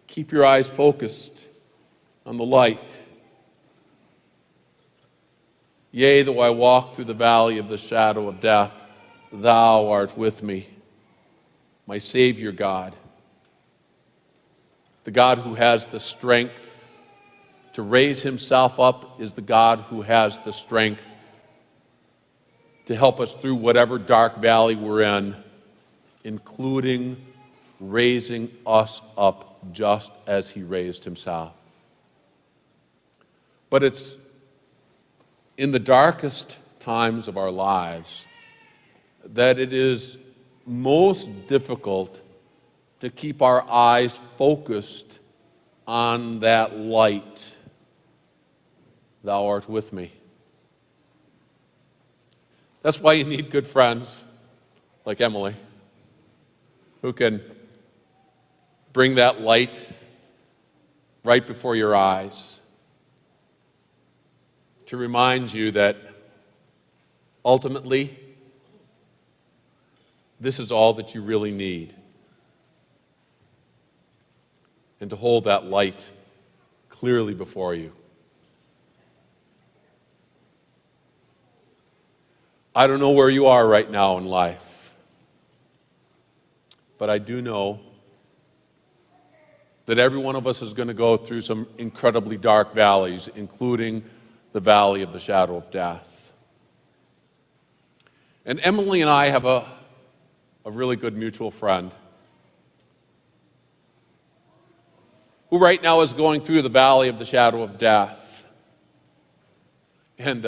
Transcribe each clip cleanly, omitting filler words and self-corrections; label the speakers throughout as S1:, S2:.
S1: Keep your eyes focused on the light. Yea, though I walk through the valley of the shadow of death, thou art with me, my Savior God, the God who has the strength to raise himself up is the God who has the strength to help us through whatever dark valley we're in, including raising us up just as he raised himself. But it's in the darkest times of our lives that it is most difficult to keep our eyes focused on that light. Thou art with me. That's why you need good friends like Emily, who can bring that light right before your eyes to remind you that ultimately this is all that you really need, and to hold that light clearly before you. I don't know where you are right now in life, but I do know that every one of us is going to go through some incredibly dark valleys, including the valley of the shadow of death. And Emily and I have a really good mutual friend who right now is going through the valley of the shadow of death. And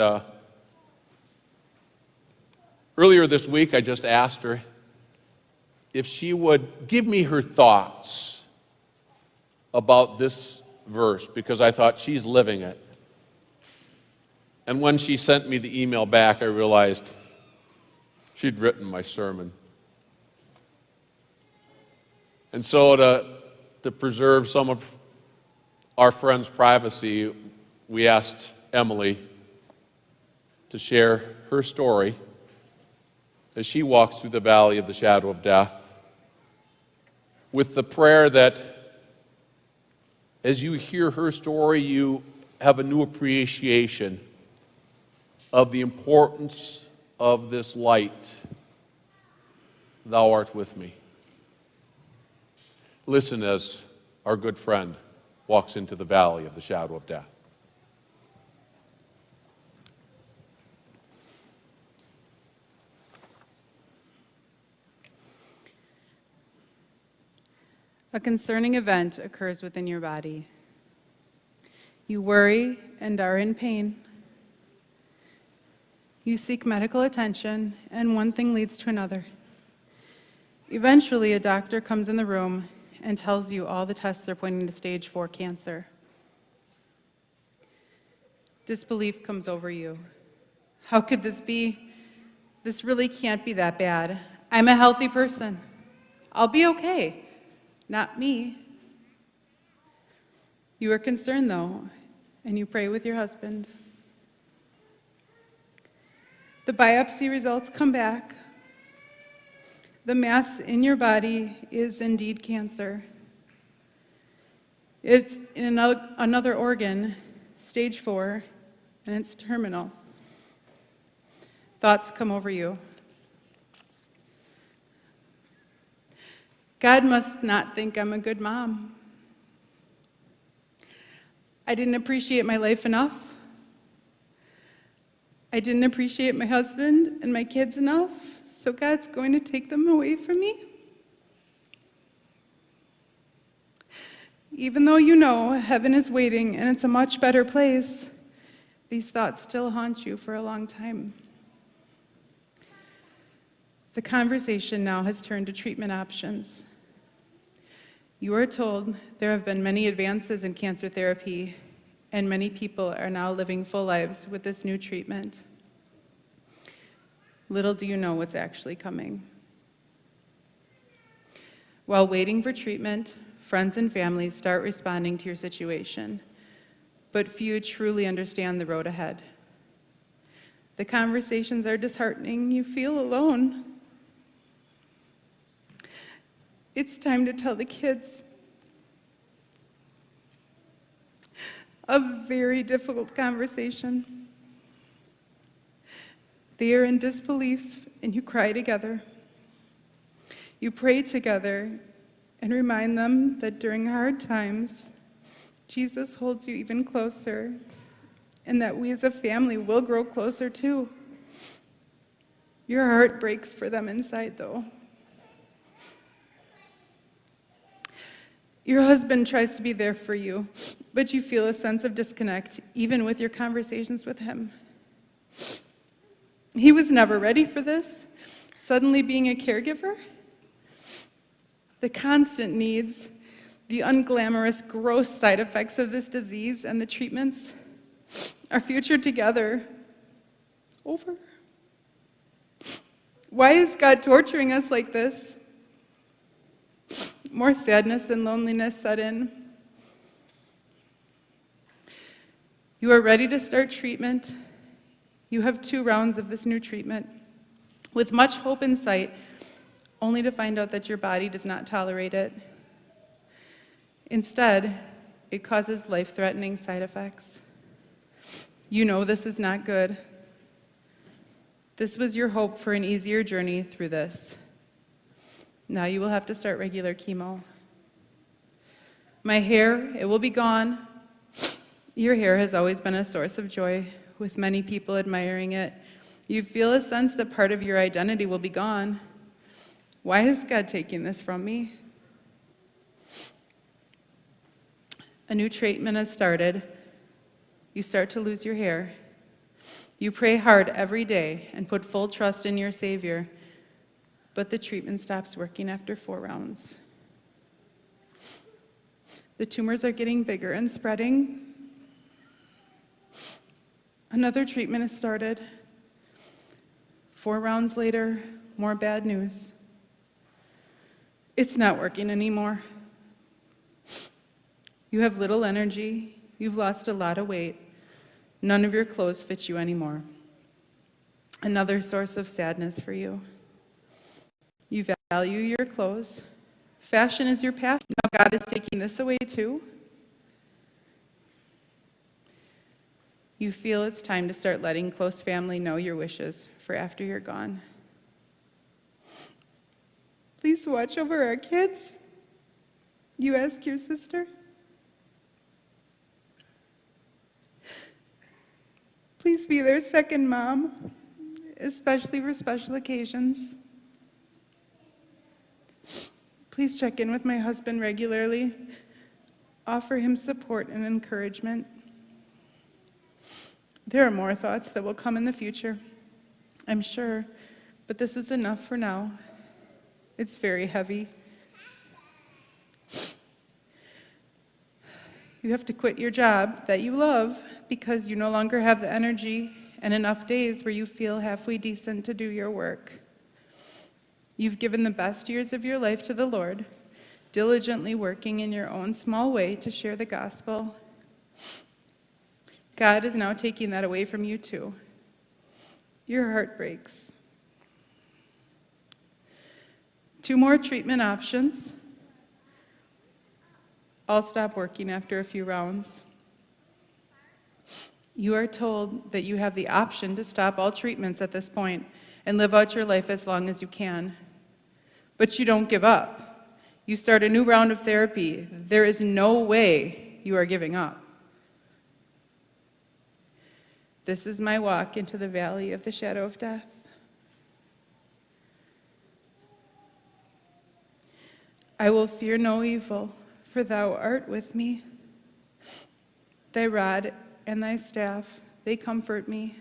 S1: earlier this week, I just asked her if she would give me her thoughts about this verse, because I thought she's living it. And when she sent me the email back, I realized she'd written my sermon. And so to preserve some of our friend's privacy, we asked Emily to share her story as she walks through the valley of the shadow of death, with the prayer that as you hear her story, you have a new appreciation of the importance of this light. Thou art with me. Listen as our good friend walks into the valley of the shadow of death.
S2: A concerning event occurs within your body. You worry and are in pain. You seek medical attention, and one thing leads to another. Eventually, a doctor comes in the room and tells you all the tests are pointing to stage 4 cancer. Disbelief comes over you. How could this be? This really can't be that bad. I'm a healthy person. I'll be okay. Not me. You are concerned, though, and you pray with your husband. The biopsy results come back. The mass in your body is indeed cancer. It's in another organ, stage 4, and it's terminal. Thoughts come over you. God must not think I'm a good mom. I didn't appreciate my life enough. I didn't appreciate my husband and my kids enough, so God's going to take them away from me. Even though you know heaven is waiting and it's a much better place, these thoughts still haunt you for a long time. The conversation now has turned to treatment options. You are told there have been many advances in cancer therapy, and many people are now living full lives with this new treatment. Little do you know what's actually coming. While waiting for treatment, friends and family start responding to your situation, but few truly understand the road ahead. The conversations are disheartening. You feel alone. It's time to tell the kids. a very difficult conversation. They are in disbelief, and you cry together. You pray together and remind them that during hard times, Jesus holds you even closer, and that we as a family will grow closer too. Your heart breaks for them inside, though. Your husband tries to be there for you, but you feel a sense of disconnect, even with your conversations with him. He was never ready for this, suddenly being a caregiver. The constant needs, the unglamorous, gross side effects of this disease and the treatments, our future together, over. Why is God torturing us like this? More sadness and loneliness set in. You are ready to start treatment. You have 2 rounds of this new treatment, with much hope in sight, only to find out that your body does not tolerate it. Instead, it causes life-threatening side effects. You know this is not good. This was your hope for an easier journey through this. Now you will have to start regular chemo. My hair, it will be gone. Your hair has always been a source of joy, with many people admiring it. You feel a sense that part of your identity will be gone. Why is God taking this from me? A new treatment has started. You start to lose your hair. You pray hard every day and put full trust in your Savior, but the treatment stops working after 4 rounds. The tumors are getting bigger and spreading. Another treatment has started. 4 rounds later, more bad news. It's not working anymore. You have little energy. You've lost a lot of weight. None of your clothes fit you anymore. Another source of sadness for you. You value your clothes. Fashion is your passion. Now God is taking this away too. You feel it's time to start letting close family know your wishes for after you're gone. Please watch over our kids. You ask your sister. Please be their second mom, especially for special occasions. Please check in with my husband regularly. Offer him support and encouragement. There are more thoughts that will come in the future, I'm sure, but this is enough for now. It's very heavy. You have to quit your job that you love because you no longer have the energy and enough days where you feel halfway decent to do your work. You've given the best years of your life to the Lord, diligently working in your own small way to share the gospel. God is now taking that away from you too. Your heart breaks. 2 more treatment options. I'll stop working after a few rounds. You are told that you have the option to stop all treatments at this point and live out your life as long as you can. But you don't give up. You start a new round of therapy. There is no way you are giving up. This is my walk into the valley of the shadow of death. I will fear no evil, for thou art with me. Thy rod and thy staff, they comfort me.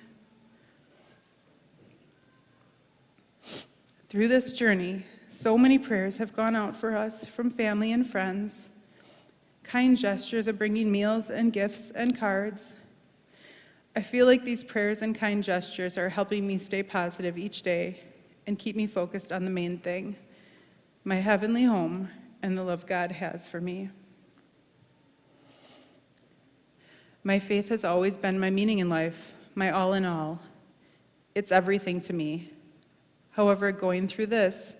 S2: Through this journey, so many prayers have gone out for us from family and friends. Kind gestures of bringing meals and gifts and cards. I feel like these prayers and kind gestures are helping me stay positive each day and keep me focused on the main thing, my heavenly home and the love God has for me. My faith has always been my meaning in life, my all in all. It's everything to me. However, going through this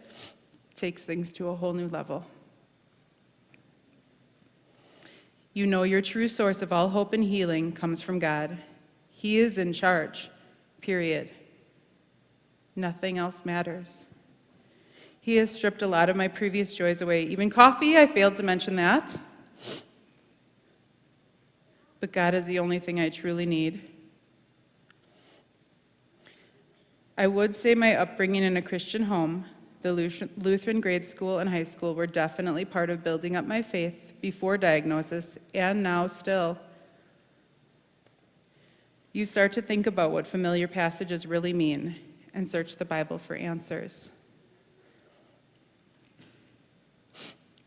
S2: takes things to a whole new level. You know your true source of all hope and healing comes from God. He is in charge, period. Nothing else matters. He has stripped a lot of my previous joys away. Even coffee, I failed to mention that. But God is the only thing I truly need. I would say my upbringing in a Christian home, the Lutheran grade school and high school, were definitely part of building up my faith before diagnosis and now still. You start to think about what familiar passages really mean and search the Bible for answers.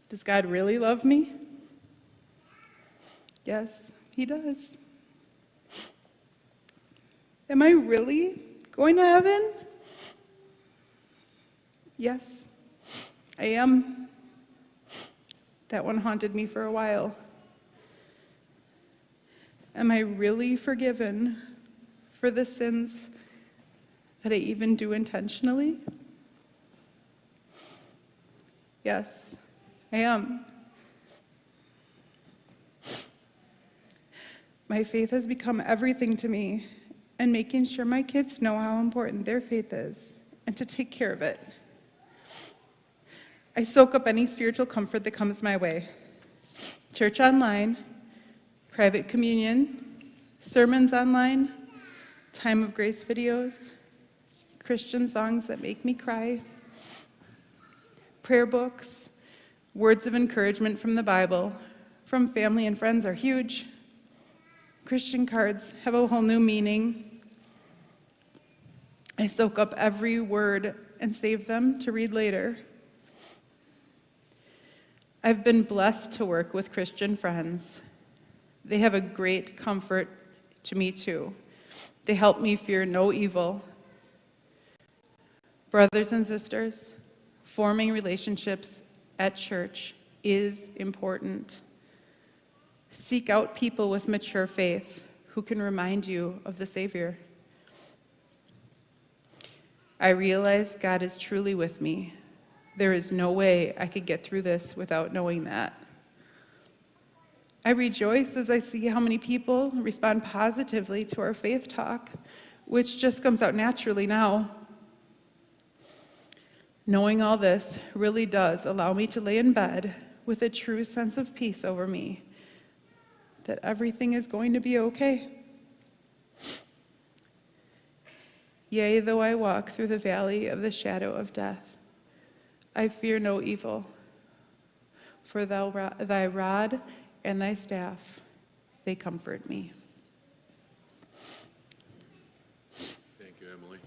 S2: Does God really love me? Yes, He does. Am I really going to heaven? Yes, I am. That one haunted me for a while. Am I really forgiven for the sins that I even do intentionally? Yes, I am. My faith has become everything to me, and making sure my kids know how important their faith is and to take care of it. I soak up any spiritual comfort that comes my way. Church online, private communion, sermons online, time of grace videos, Christian songs that make me cry, prayer books, words of encouragement from the Bible, from family and friends are huge. Christian cards have a whole new meaning. I soak up every word and save them to read later. I've been blessed to work with Christian friends. They have a great comfort to me too. They help me fear no evil. Brothers and sisters, forming relationships at church is important. Seek out people with mature faith who can remind you of the Savior. I realize God is truly with me. There is no way I could get through this without knowing that. I rejoice as I see how many people respond positively to our faith talk, which just comes out naturally now. Knowing all this really does allow me to lay in bed with a true sense of peace over me, that everything is going to be okay. Yea, though I walk through the valley of the shadow of death, I fear no evil, for thy rod and thy staff, they comfort me.
S1: Thank you, Emily.